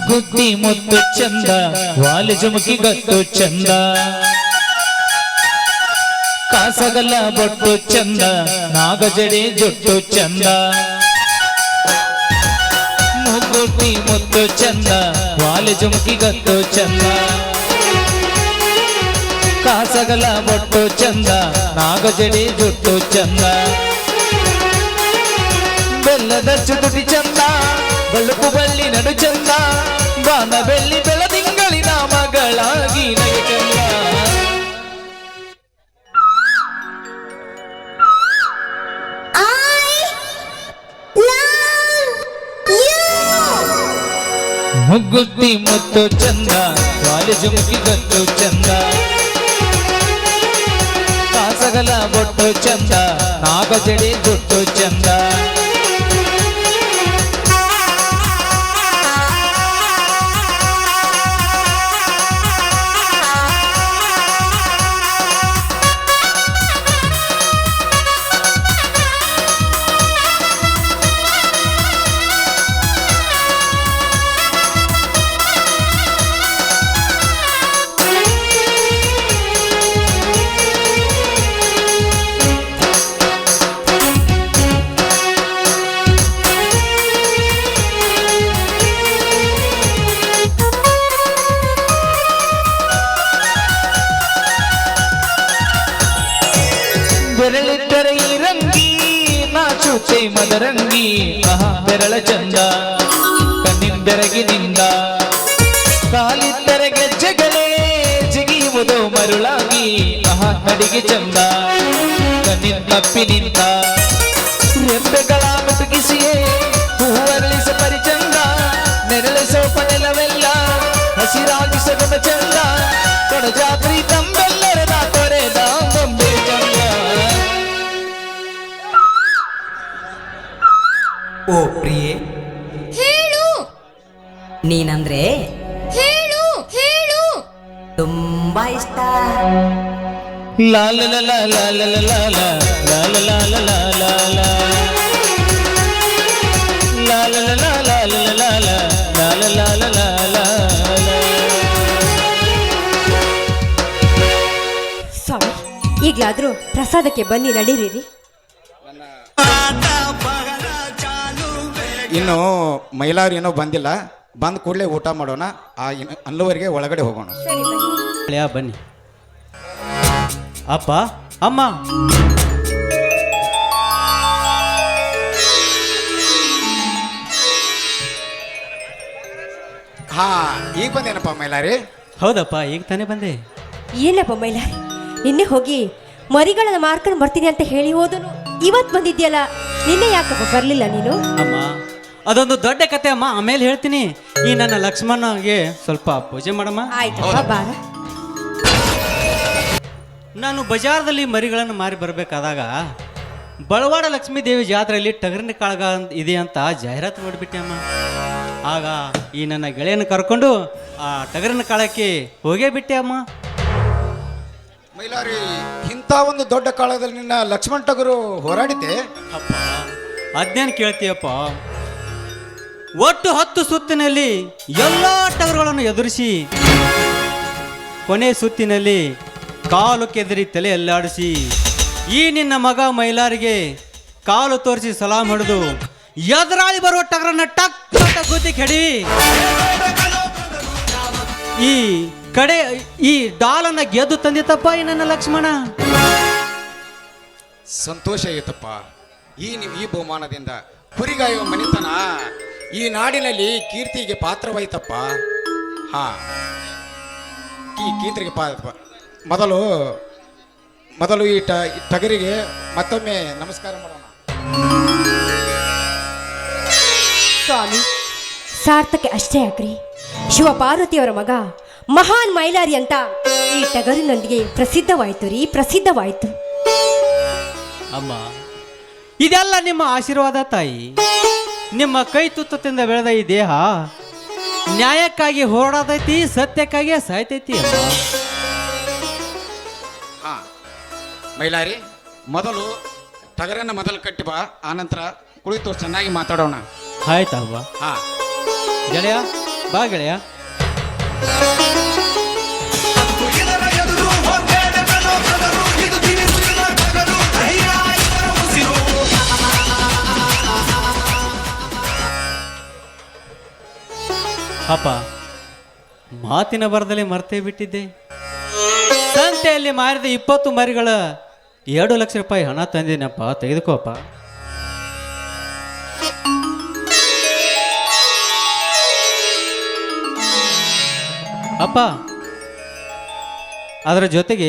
ಮುಗ್ಗುತ್ತಿ ಮುತ್ತು ಚಂದ ವಾಲಿ ಜುಮುಕಿ ಗತ್ತು ಚಂದ ಕಾಸಗಲ್ಲ ಬೊಟ್ಟು ಚಂದ ನಾಗಜಡೆ ಜೊಟ್ಟು ಚಂದ ಮುಗ್ಗುತ್ತಿ ಮುತ್ತು ಚಂದ ವಾಲಿ ಜುಮುಕಿ ಗತ್ತು ಚಂದ ಕಾಸಗಲ ಬೊಟ್ಟು ಚಂದ ನಾಗಜಡೆ ಜೊಟ್ಟು ಚಂದ ಬೆಲ್ಲದ ಚುಟುಟಿ ಚಂದ ಬಳುಪು ಬಳ್ಳಿ ನಡು ಚಂದ ಬಾನ ಬೆಳ್ಳಿ ಬೆಳದಿಂಗಳಿನ ಮಗಳಾಗಿ ನಗೆ ಚಂದ ಮುಗ್ಗುತ್ತಿ ಮುತ್ತು ಚಂದ ವಾಲಿ ಜುಮುಕಿ ಗತ್ತು ಚಂದ ಕಾಸಗಲ ಬೊಟ್ಟು ಚಂದ ನಾಗಜಡೆ ಜುಟ್ಟು ಚಂದ ಬೆರಳಿಟ್ಟರೆ ಈ ರಂಗಿ ನಾಚುತ್ತೆ ಮದರಂಗಿ ಬೆರಳ ಚಂದ ಕಣ್ಣಿನ ಬೆರಗಿನಿಂದ ಕಾಲಿಟ್ಟರೆ ಗೆಜ್ಜೆಗಳೇ ಜಿಗಿಯುವುದು ಮರುಳಾಗಿ ನಡಿಗೆ ಚಂದ ಕಣ್ಣಿನ ತಪ್ಪಿನಿಂದ ರೆಂಬೆಗಳ ಮಿಟುಕಿಸಿಯೇ ಹೂವರಳಿಸ ಪರಿಚಂದ ನೆರಳಿಸೋ ಪನೆಲವೆಲ್ಲ ಹಸಿರಾಗಿ ಸಗಮ ಚಂದ ಕೊಡಜಾತ್ರಿ ತಂಬೆಲ್ಲರದ ತೊರೆದ ಬೊಂಬೆ ಚಂದ. ಓ ಪ್ರಿಯೆ, ಹೇಳು. ನೀನಂದ್ರೆ ಹೇಳು ಹೇಳು. ತುಂಬಾ ಇಷ್ಟ. ಲಾಲ ಲಾಲ ಲಾಲ ಲಾಲ ಲಾಲ ಲಾಲ ಲಾಲ ಲಾಲ ಲಾಲ ಲಾಲ ಲಾಲ ಲಾಲ. ಸ್ವಾಮಿ, ಈಗ್ಲಾದ್ರೂ ಪ್ರಸಾದಕ್ಕೆ ಬನ್ನಿ, ನಡೀರಿ. ಇನ್ನು ಮೈಲಾರಿ ಏನೋ ಬಂದಿಲ್ಲ, ಬಂದ ಕೂಡಲೇ ಊಟ ಮಾಡೋಣ. ಅಲ್ಲಿವರೆಗೆ ಒಳಗಡೆ ಹೋಗೋಣ. ಸರಿ ಬನ್ನಿ. ಬನ್ನಿ. ಅಪ್ಪ ಅಮ್ಮ, ಹಾ, ಈಗ ಬಂದೇನಪ್ಪ ಮೈಲಾರಿ. ಹೌದಪ್ಪ, ಈಗ ತಾನೇ ಬಂದೆ. ಏನಪ್ಪ ಮೈಲಾರಿ, ನಿನ್ನೆ ಹೋಗಿ ಮರಿಗಳನ್ನ ಮಾರ್ಕೊಂಡು ಬರ್ತೀನಿ ಅಂತ ಹೇಳಿ ಹೋದನು, ಇವತ್ ಬಂದಿದ್ಯಲ್ಲ, ನಿನ್ನೆ ಯಾಕಪ್ಪ ಬರ್ಲಿಲ್ಲ ನೀನು? ಅಮ್ಮ, ಅದೊಂದು ದೊಡ್ಡ ಕತೆ ಅಮ್ಮ, ಆಮೇಲೆ ಹೇಳ್ತೀನಿ. ಈ ನನ್ನ ಲಕ್ಷ್ಮಣಗೆ ಸ್ವಲ್ಪ ಪೂಜೆ ಮಾಡಮ್ಮ. ಆಯ್ತಪ್ಪ, ಬಾರ. ನಾನು ಬಜಾರ್ದಲ್ಲಿ ಮರಿಗಳನ್ನು ಮಾರಿ ಬರಬೇಕಾದಾಗ ಬಳವಾಡ ಲಕ್ಷ್ಮೀ ದೇವಿ ಜಾತ್ರೆಯಲ್ಲಿ ಟಗರಿನ ಕಾಳಗ ಇದೆ ಅಂತ ಜಾಹೀರಾತು ನೋಡಿಬಿಟ್ಟೆ ಅಮ್ಮ. ಆಗ ಈ ನನ್ನ ಗೆಳೆಯನ್ನು ಕರ್ಕೊಂಡು ಆ ಟಗರಿನ ಕಾಳಕ್ಕೆ ಹೋಗೇ ಬಿಟ್ಟೆ ಅಮ್ಮ. ಮೈಲಾರಿ, ಇಂಥ ಒಂದು ದೊಡ್ಡ ಕಾಲದಲ್ಲಿ ನಿನ್ನ ಲಕ್ಷ್ಮಣ್ ಟಗರು ಹೋರಾಡಿದ್ದೆ. ಅಪ್ಪ, ಅದ್ನೇನು ಕೇಳ್ತೀಯಪ್ಪ, ಒಟ್ಟು 10 ಸುತ್ತಿನಲ್ಲಿ ಎಲ್ಲ ಟಗರುಗಳನ್ನು ಎದುರಿಸಿ ಕೊನೆ ಸುತ್ತಿನಲ್ಲಿ ಕಾಲು ಕೆದರಿ ತಲೆ ಅಲ್ಲಾಡಿಸಿ ಈ ನಿನ್ನ ಮಗ ಮೈಲಾರಿಗೆ ಕಾಲು ತೋರಿಸಿ ಸಲಾಮ್ ಹೊಡೆದು ಎದುರಾಳಿ ಬರುವ ಟಗರನ್ನ ಟಕ್ ಟಕ್ ಗುದ್ದಿ ಕೆಡಿ ಈ ಕಡೆ ಈ ಡಾಲನ್ನ ಗೆದ್ದು ತಂದಿತ್ತಪ್ಪ ಈ ನನ್ನ ಲಕ್ಷ್ಮಣ. ಸಂತೋಷ ಆಯ್ತಪ್ಪ. ಈ ಬಹುಮಾನದಿಂದ ಕುರಿಗಾಯುವ ಮನೆತನ ಈ ನಾಡಿನಲ್ಲಿ ಕೀರ್ತಿಗೆ ಪಾತ್ರವಾಯ್ತಪ್ಪ. ಹಾ, ಕೀರ್ತಿಗೆ ಮೊದಲು ಈ ಟಗರಿಗೆ ಮತ್ತೊಮ್ಮೆ ನಮಸ್ಕಾರ ಮಾಡೋಣ. ಸ್ವಾಮಿ, ಸಾರ್ಥಕ್ಕೆ ಅಷ್ಟೇ ಆಗ್ರಿ. ಶಿವ ಪಾರ್ವತಿಯವರ ಮಗ ಮಹಾನ್ ಮೈಲಾರಿ ಅಂತ ಈ ಟಗರಿನೊಂದಿಗೆ ಪ್ರಸಿದ್ಧವಾಯಿತು. ಅಮ್ಮ, ಇದೆಲ್ಲ ನಿಮ್ಮ ಆಶೀರ್ವಾದ ತಾಯಿ. ನಿಮ್ಮ ಕೈ ತುತ್ತದಿಂದ ಬೆಳೆದ ಈ ದೇಹ ನ್ಯಾಯಕ್ಕಾಗಿ ಹೋರಾಡತೈತಿ, ಸತ್ಯಕ್ಕಾಗಿ ಸಾಯ್ತೈತಿ ಅಮ್ಮ. ಹಾ ಮೈಲಾರಿ, ಮೊದಲು ಟಗರನ್ನ ಕಟ್ಟಿ ಬಾ, ಆನಂತರ ಕುಳಿತು ಚೆನ್ನಾಗಿ ಮಾತಾಡೋಣ. ಆಯ್ತವ್ವ. ಹಾ ಗೆಳೆಯ, ಬಾ ಗೆಳೆಯ. ಅಪ್ಪ, ಮಾತಿನ ಬರದಲ್ಲಿ ಮರ್ತೇ ಬಿಟ್ಟಿದ್ದೆ. ಸಂತೆಯಲ್ಲಿ ಮಾರಿದ 20 ಮರಿಗಳ 2 ಲಕ್ಷ ರೂಪಾಯಿ ಹಣ ತಂದಿನಪ್ಪ, ತೆಗೆದುಕೋಪ್ಪ. ಅಪ್ಪ, ಅದರ ಜೊತೆಗೆ